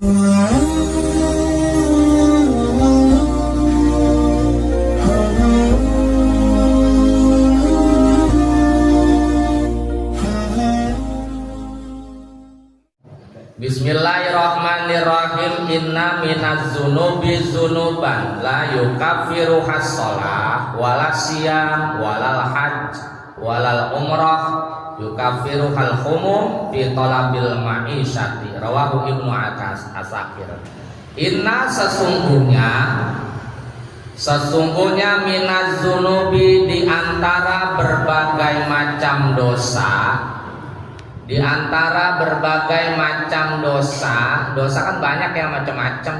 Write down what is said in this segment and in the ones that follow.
Bismillahirrahmanirrahim. Inna minaz zunubi zunuban la yukaffiru has-shalah wala siyam walal hajj walal umrah yukaffiru hal khumum fi talabil ma'isyati. Rawahu Ibnu Asakir. Inna sesungguhnya minaz zunubi, di antara berbagai macam dosa, di antara berbagai macam dosa kan banyak ya, macam-macam.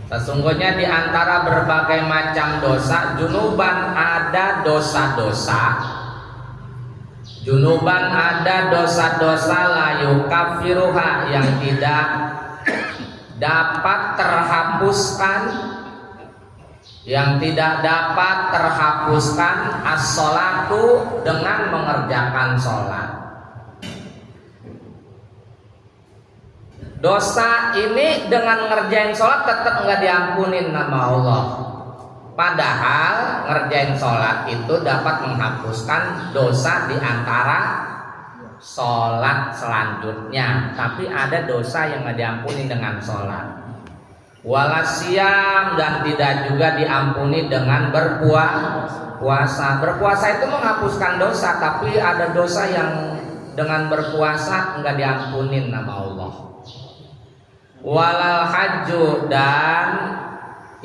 Sesungguhnya di antara berbagai macam dosa, junuban ada dosa-dosa, junuban ada dosa-dosa la yukaffiruha, yang tidak dapat terhapuskan, yang tidak dapat terhapuskan as-sholatu, dengan mengerjakan sholat. Dosa ini dengan ngerjain sholat tetap nggak diampunin nama Allah. Padahal ngerjain sholat itu dapat menghapuskan dosa di antara sholat selanjutnya. Tapi ada dosa yang nggak diampuni dengan sholat. Walasiyam, dan tidak juga diampuni dengan berpuasa. Berpuasa itu menghapuskan dosa, tapi ada dosa yang dengan berpuasa nggak diampunin nama Allah. Walal hajju, dan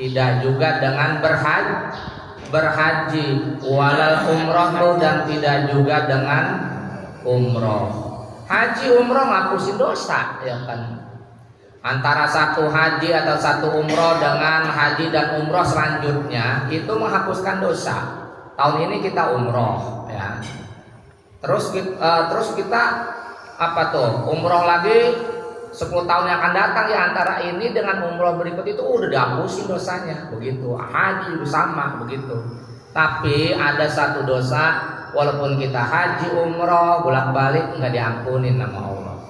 tidak juga dengan berhaji. Walal umroh, dan tidak juga dengan umroh. Haji umroh ngapusin dosa, ya kan? Antara satu haji atau satu umroh dengan haji dan umroh selanjutnya itu menghapuskan dosa. Tahun ini kita umroh, ya. Terus kita apa tuh? Umroh lagi 10 tahun yang akan datang, ya, antara ini dengan umroh berikut itu udah dihapusin dosanya, begitu. Haji sama begitu. Tapi ada satu dosa, walaupun kita haji umroh bolak-balik nggak diampunin nama Allah.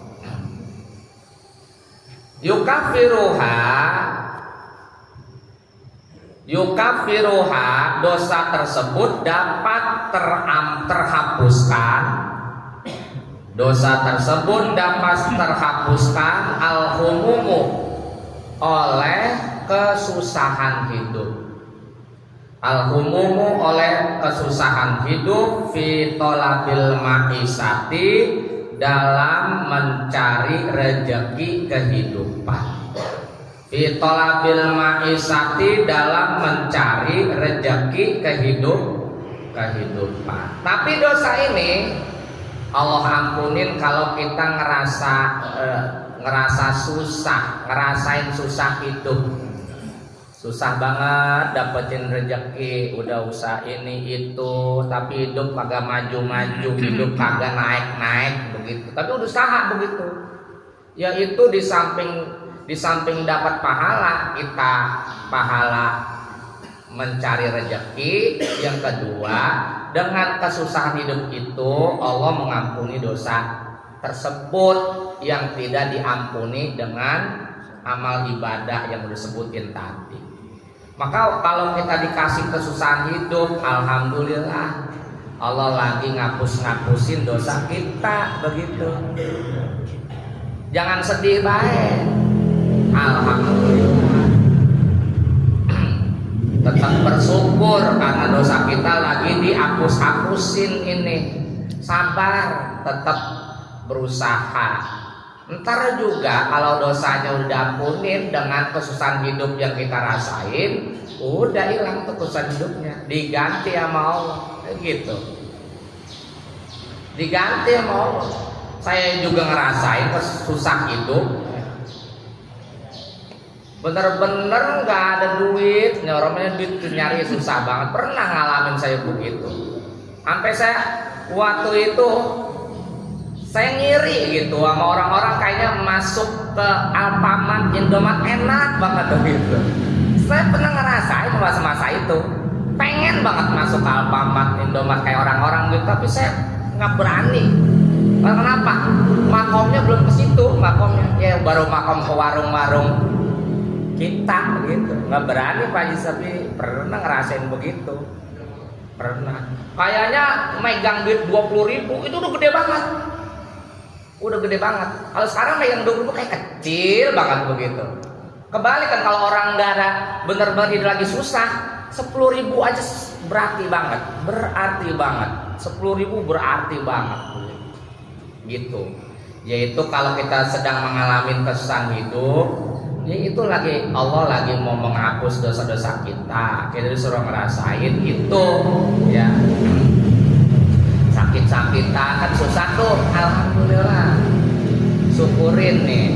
Yukaffiruha, dosa tersebut dapat terhapuskan. Dosa tersebut dapat terhapuskan al-humumu, oleh kesusahan hidup. Al-humumu, oleh kesusahan hidup, fi talabil ma'isati, dalam mencari rejeki kehidupan. Fi talabil ma'isati, dalam mencari rejeki kehidupan. Tapi dosa ini Allah ampunin kalau kita ngerasa susah, ngerasain susah hidup. Susah banget dapetin rezeki, udah usaha ini itu, tapi hidup kagak maju-maju, hidup kagak naik-naik begitu. Tapi udah usaha begitu. Ya itu di samping dapat pahala, kita pahala mencari rezeki. Yang kedua, dengan kesusahan hidup itu Allah mengampuni dosa tersebut yang tidak diampuni dengan amal ibadah yang disebutin tadi. Maka kalau kita dikasih kesusahan hidup, alhamdulillah, Allah lagi ngapusin dosa kita, begitu. Jangan sedih baik, alhamdulillah. Tetap bersyukur karena dosa kita lagi dihapus-hapusin ini. Sabar, tetap berusaha. Ntar juga kalau dosanya udah ampunin dengan kesusahan hidup yang kita rasain, udah hilang tuh kesusahan hidupnya, diganti sama Allah, gitu. Diganti sama Allah. Saya juga ngerasain susah hidup. Bener-bener nggak ada duit, orangnya duit nyari susah banget. Pernah ngalamin saya begitu. Sampai saya waktu itu saya ngiri gitu sama orang-orang kayaknya masuk ke Alfamart, Indomaret enak banget gitu. Saya pernah ngerasain masa-masa itu, pengen banget masuk ke Alfamart, Indomaret kayak orang-orang gitu, tapi saya nggak berani. Kenapa? Makomnya belum ke situ, makomnya ya baru makom ke warung-warung kita gitu. Nggak berani Pak Haji Sapi pernah ngerasain begitu. Pernah. Kayaknya megang duit 20.000 itu udah gede banget. Udah gede banget. Kalau sekarang megang 20.000 kayak kecil banget begitu. Kebalik kan kalau orang nggak ada bener-bener hidup lagi susah, 10.000 aja berarti banget. Berarti banget. 10.000 berarti banget. Gitu. Yaitu kalau kita sedang mengalami kesusahan hidup, ya itu lagi Allah lagi mau menghapus dosa-dosa kita. Kita disuruh ngerasain itu, ya. Sakit-sakitan kan susah tuh, alhamdulillah. Syukurin nih.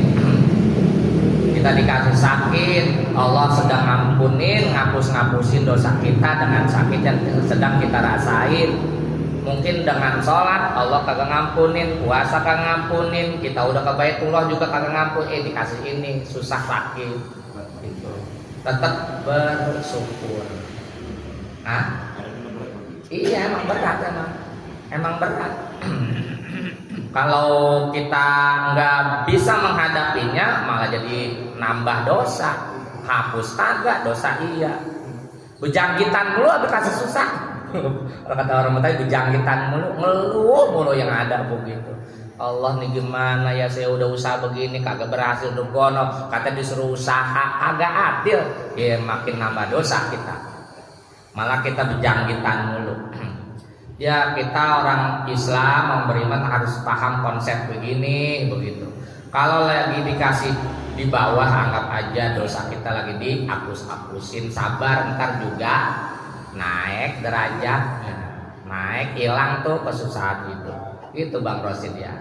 Kita dikasih sakit, Allah sedang ngampunin, ngapus-ngapusin dosa kita dengan sakit yang sedang kita rasain. Mungkin dengan sholat Allah kagak ngampunin, puasa kagak ngampunin, kita udah ke Baitullah juga kagak ngampunin, dikasih ini susah sakit, gitu. Tetap bersyukur. Nah, iya emang berat emang berat. Kalau kita nggak bisa menghadapinya malah jadi nambah dosa, hapus kagak dosa iya. Bejangkitan mulu abis kasih susah. Kalau kata orang Betawi bejangkitan mulu, ngeluh mulu yang ada begitu. Allah nih gimana ya, saya udah usaha begini kagak berhasil, udah gono, kata disuruh usaha agak adil, ya makin nambah dosa kita. Malah kita bejangkitan mulu. Ya kita orang Islam, orang beriman harus paham konsep begini begitu. Kalau lagi dikasih di bawah anggap aja dosa kita lagi dihapus-hapusin, sabar ntar juga naik derajat, naik hilang tuh kesusahan itu Bang Rosid ya.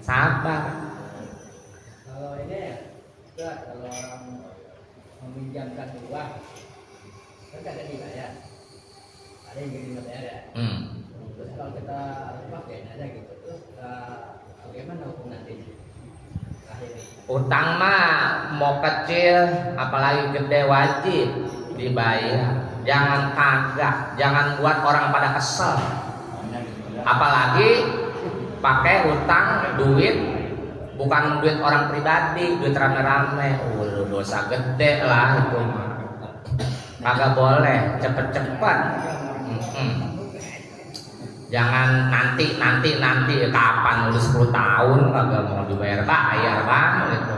Sabar. Kalau ini ya, kalau orang meminjamkan uang kan kadang dibayar, ada yang jadi bayar ya. Terus kalau kita pakai aja gitu, terus bagaimana hukum nanti? Utang mah mau kecil apalagi gede wajib dibayar. Jangan kagak, jangan buat orang pada kesel. Apalagi pakai utang duit bukan duit orang pribadi, duit rame-rame. Dosa gede lah itu mah. Kagak boleh, cepet-cepet. Jangan nanti kapan udah 10 tahun kagak mau dibayar Bang gitu.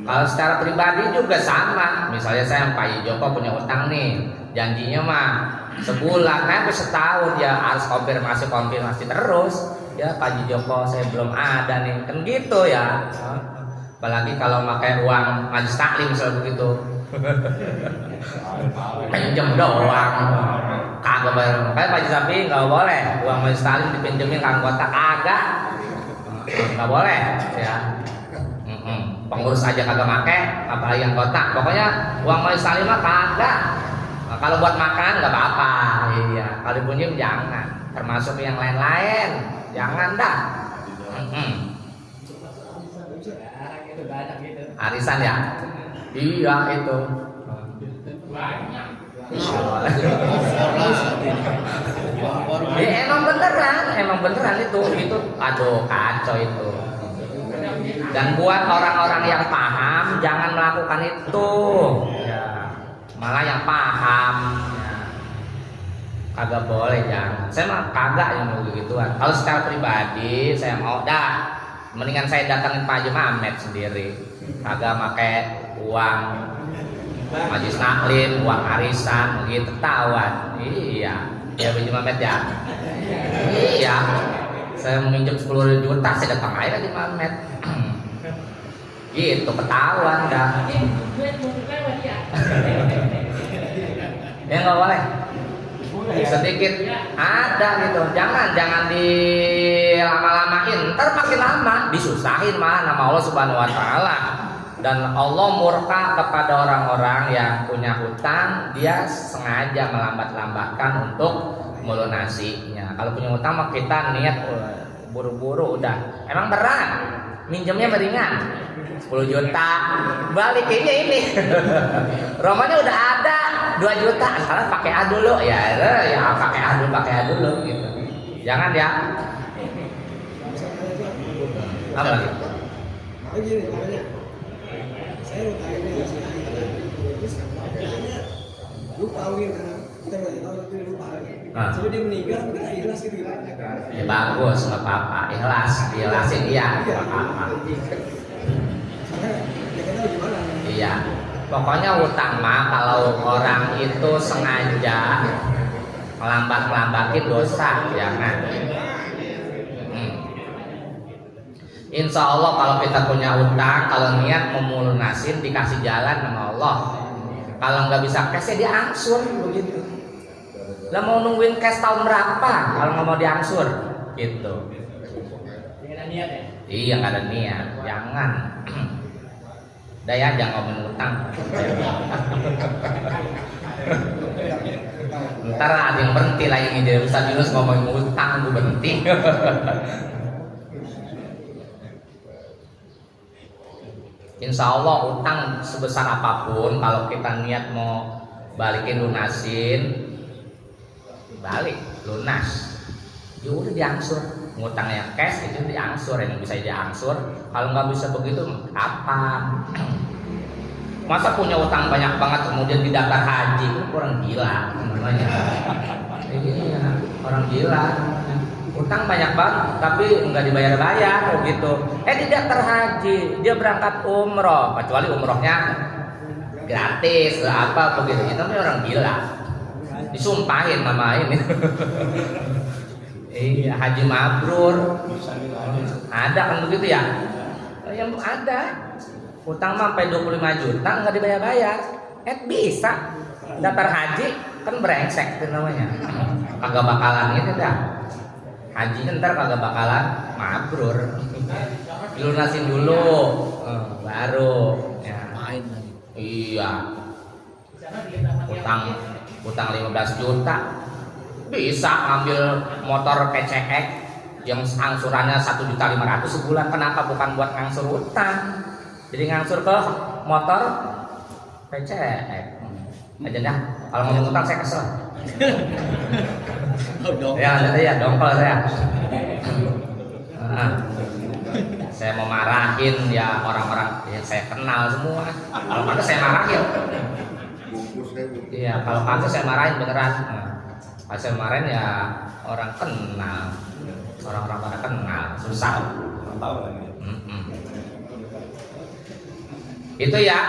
Kalau secara pribadi juga sama. Misalnya saya Pak Joko punya utang nih, janjinya mah sebulan, sampai setahun ya harus konfirmasi terus. Ya Pak Joko saya belum ada nih, kan gitu ya. Apalagi kalau pakai uang majelis taklim misalnya begitu. Pinjam doang, kagak bayar. Kayak Pak Sapi nggak boleh uang majelis taklim dipinjemin ke anggota, kagak, nggak boleh ya. Pengurus aja kagak make, apalagi anggota. Pokoknya uang majelis taklim mah kagak. Nah, kalau buat makan nggak apa-apa, iya. Kalau pinjam jangan, termasuk yang lain-lain, jangan dah. Arisan ya, iya itu. Ya, emang beneran itu, aduh kacau itu. Dan buat orang-orang yang paham jangan melakukan itu. Ya, malah yang paham, ya, kagak boleh jangan. Saya mah kagak yang mau begituan. Kalau secara pribadi saya mau dah, mendingan saya datangin Pak Haji Mamet sendiri. Kagak pakai uang majelis taklim, uang arisan begitu tawan. Iya, ya Pak Haji Mamet ya. Iya, saya minjem 10 juta saya datang aja di Mamet. Gitu ketahuan dah. Ya nggak boleh. Sedikit ada gitu. Jangan dilama-lamain. Ntar makin lama disusahin malah nama Allah Subhanahu Wa Taala. Dan Allah murka kepada orang-orang yang punya hutang, dia sengaja melambat-lambatkan untuk melunasinya. Kalau punya hutang mah kita niat buru-buru udah. Emang berat. Minjemnya beringan 10 juta, balikinnya ini. Romannya udah ada 2 juta, sekarang pakai A dulu ya pakai A dulu gitu. Jangan ya. Apa lagi? Begini namanya, saya mau tanya nih si Ani terus katanya lupa win karena kita nggak tahu itu lupa. Sampai dia meninggal kita ikhlas gitu. Ya bagus, nggak apa-apa. Ikhlasin dia, nggak apa-apa. Soalnya ya kita tahu gimana. Iya. Pokoknya utang mah kalau orang itu sengaja melambat-lambatin dosa, jangan. Insya Allah kalau kita punya utang, kalau niat melunasin dikasih jalan sama Allah. Kalau nggak bisa cash ya diangsur begitu. Lah mau nungguin cash tahun berapa kalau nggak mau diangsur gitu. Dengan niat ya. Iya nggak ada niat, jangan. Udah ya jangan ngomongin utang. Ntar ada yang berhenti lah yang ide Ustaz Yunus ngomongin utang, gue berhenti. Insya Allah utang sebesar apapun kalau kita niat mau balikin lunasin, balik lunas, ya udah diangsur. Ngutang yang cash itu diangsur, yang bisa diangsur. Kalau nggak bisa begitu, kapan? Masa punya utang banyak banget kemudian didaftar haji, itu orang gila namanya. Iya, orang gila. Utang banyak banget tapi nggak dibayar-bayar gitu. Didaftar haji, dia berangkat umroh, kecuali umrohnya gratis apa begitu. Itu namanya orang gila. Disumpahin nama ini. Iya, haji mabrur. Ada kan begitu ya? Yang ada. Utang mah sampai 25 juta nggak dibayar-bayar. Bisa daftar haji kan brengsek itu namanya. Kagak bakalan itu dah. Haji ntar kagak bakalan mabrur. Dilunasin dulu, baru ya. Main lagi. Iya. Utang 15 juta bisa ambil motor PCX yang angsurannya 1.500.000 sebulan. Kenapa bukan buat ngangsur utang? Jadi ngangsur ke motor PCX aja dah. Kalau ngomong utang saya kesel. Ya nanti ya dongkol saya. Saya mau marahin ya orang-orang yang saya kenal semua. Kalau pantas saya marahin. Iya, kalau pantas saya marahin beneran. Kalau saya marahin ya orang kenal, orang-orang pada kenal, susah. Itu ya.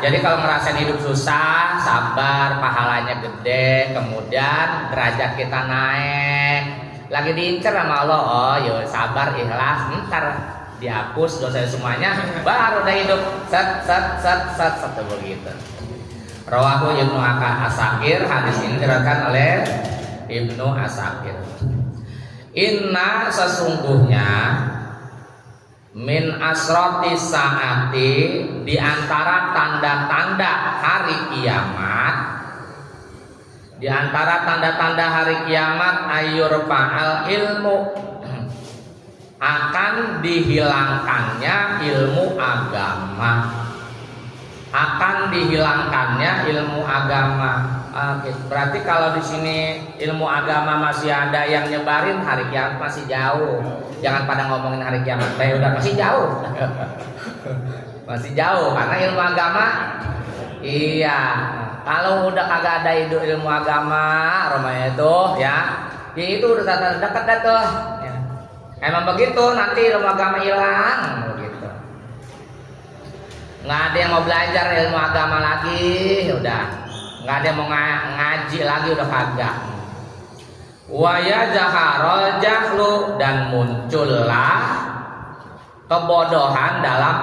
Jadi kalau ngerasain hidup susah, sabar, pahalanya gede, kemudian derajat kita naik. Lagi diincar sama Allah, oh yo sabar, ikhlas, ntar dihapus dosa semuanya, baru udah hidup set begitu. Rawahu Ibnu Asakir, hadis ini diriwayatkan oleh Ibnu Asakir. Inna sesungguhnya min asroti saati, di antara tanda-tanda hari kiamat, di antara tanda-tanda hari kiamat ayur fa'al ilmu, akan dihilangkannya ilmu agama, akan dihilangkannya ilmu agama. Berarti kalau di sini ilmu agama masih ada yang nyebarin, hari kiamat masih jauh. Jangan pada ngomongin hari kiamat, udah masih jauh. Masih jauh karena ilmu agama. Iya, kalau udah kagak ada ilmu agama, Romanya itu ya, itu udah dekat dah tuh. Ya. Emang begitu, nanti ilmu agama hilang begitu. Nggak ada yang mau belajar ilmu agama lagi, udah. Nggak ada yang mau ngaji lagi, udah kagak. Waya jaharol jahlu, dan muncullah kebodohan dalam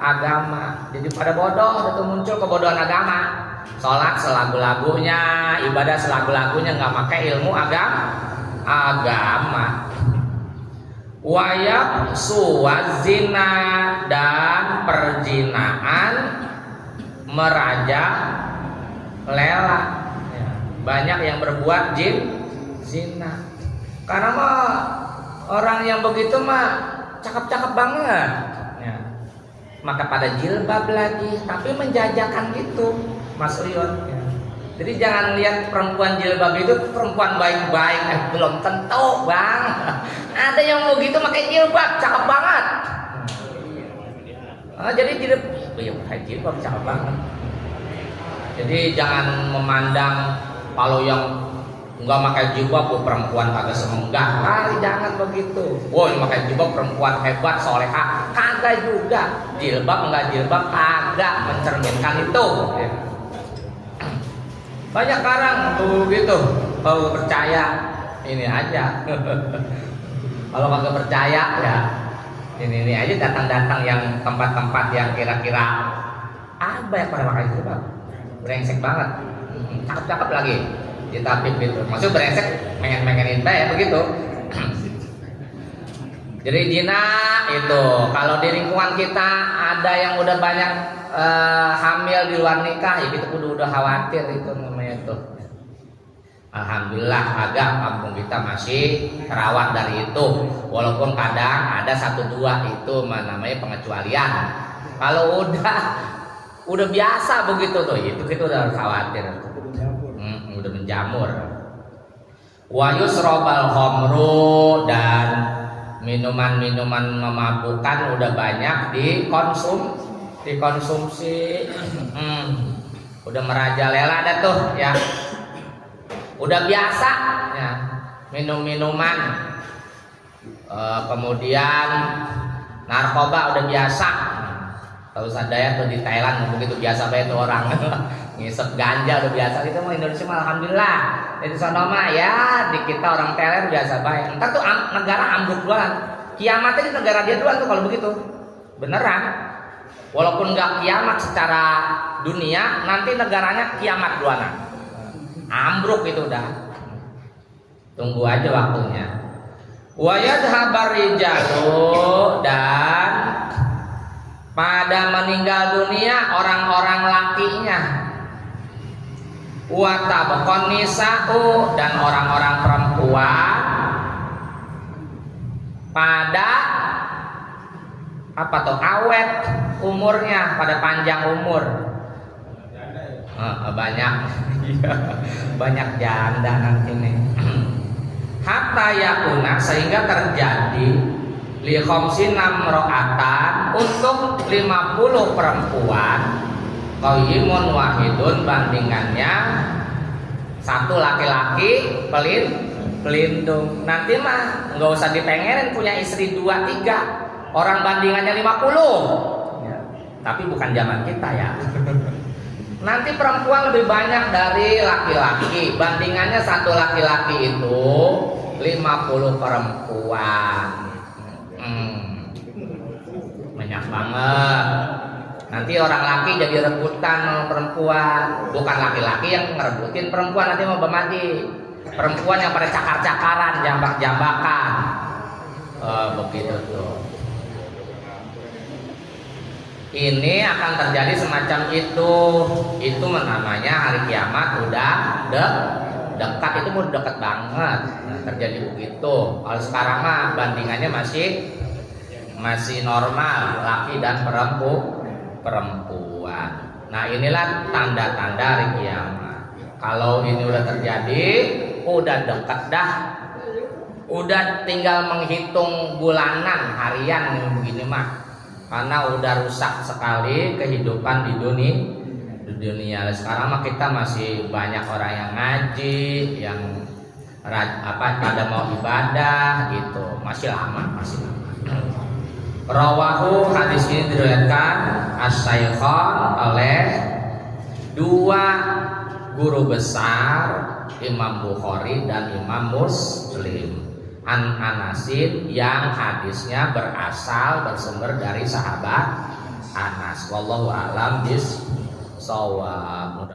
agama. Jadi pada bodoh itu muncul kebodohan agama. Sholat selagu-lagunya, ibadah selagu-lagunya, nggak pakai ilmu agama. Wayab suwazina, dan perjinaan meraja lela. Banyak yang berbuat zina. Karena mah orang yang begitu mah cakep-cakep banget ya. Maka pada jilbab lagi, tapi menjajakan gitu Mas Uyun ya. Jadi jangan lihat perempuan jilbab itu perempuan baik-baik, belum tentu bang. Ada yang mau gitu pakai jilbab, cakep banget. Jadi jilbab cakep banget. Jadi jangan memandang kalau yang nggak pakai jilbab perempuan kagak semenggah. Jangan begitu. Woi pakai jilbab perempuan hebat, soleha. Kagak juga. Jilbab nggak jilbab kagak mencerminkan itu. Banyak orang tuh gitu, kalau percaya ini aja. Kalau kagak percaya ya ini aja datang-datang yang tempat-tempat yang kira-kira apa yang pada pakai jilbab, brengsek banget, cakep-cakep lagi, ditapip gitu. Maksud brengsek, mengen-mengenin ya begitu. Jadi Dina itu kalau di lingkungan kita ada yang udah banyak hamil di luar nikah, ya kita udah khawatir itu namanya itu. Alhamdulillah agak kampung kita masih terawat dari itu, walaupun kadang ada 1-2 itu namanya pengecualian. Kalau udah biasa begitu tuh, itu kita udah khawatir, udah menjamur. Wa yusrabal khamru, dan minuman-minuman memabukkan udah banyak dikonsumsi, udah merajalela ada tuh ya, udah biasa ya minum-minuman, kemudian narkoba udah biasa. Tahu sadaya tuh di Thailand begitu biasa banget tuh orang ngisep ganja udah biasa. Itu mau Indonesia mah alhamdulillah. Itu sono mah ya di kita orang Thailand biasa baik. Entar tuh negara ambruk duluan. Kiamatnya di negara dia duluan tuh kalau begitu. Beneran. Walaupun nggak kiamat secara dunia, nanti negaranya kiamat duluan. Ambruk itu udah. Tunggu aja waktunya. Wa yadhabar rijalu, dan pada meninggal dunia orang-orang lakinya. Wa tabqan nisa'u, dan orang-orang perempuan pada apa tuh awet umurnya, pada panjang umur. Banyak banyak janda nanti nih. Hatta yakuna, sehingga terjadi li khamsin namro'atan, untuk 50 perempuan, qayyimun wahidun, bandingannya 1 laki-laki pelindung. Nanti mah nggak usah dipengenin punya istri 2-3, orang bandingannya 50 ya. Tapi bukan zaman kita ya. Nanti perempuan lebih banyak dari laki-laki, bandingannya 1 laki-laki itu 50 perempuan. Banyak banget. Nanti orang laki jadi rebutan sama perempuan, bukan laki-laki yang ngerebutin perempuan, nanti mau mati. Perempuan yang pada cakar-cakaran, jambak-jambakan, begitu tuh. Ini akan terjadi semacam itu namanya hari kiamat udah dekat, itu mau dekat banget. Terjadi begitu. Kalau sekarang mah bandingannya masih normal, laki dan perempuan. Nah inilah tanda-tanda hari kiamat. Kalau ini udah terjadi, udah dekat dah, udah tinggal menghitung bulanan, harian begini mah. Karena udah rusak sekali kehidupan di dunia. Sekarang mah kita masih banyak orang yang ngaji, yang pada mau ibadah gitu, masih lama. Rawahu, hadis ini diriwayatkan as-Syaikhan oleh 2 guru besar, Imam Bukhari dan Imam Muslim. An Anasin, yang hadisnya bersumber dari sahabat Anas. Wallahu a'lam bis shawab.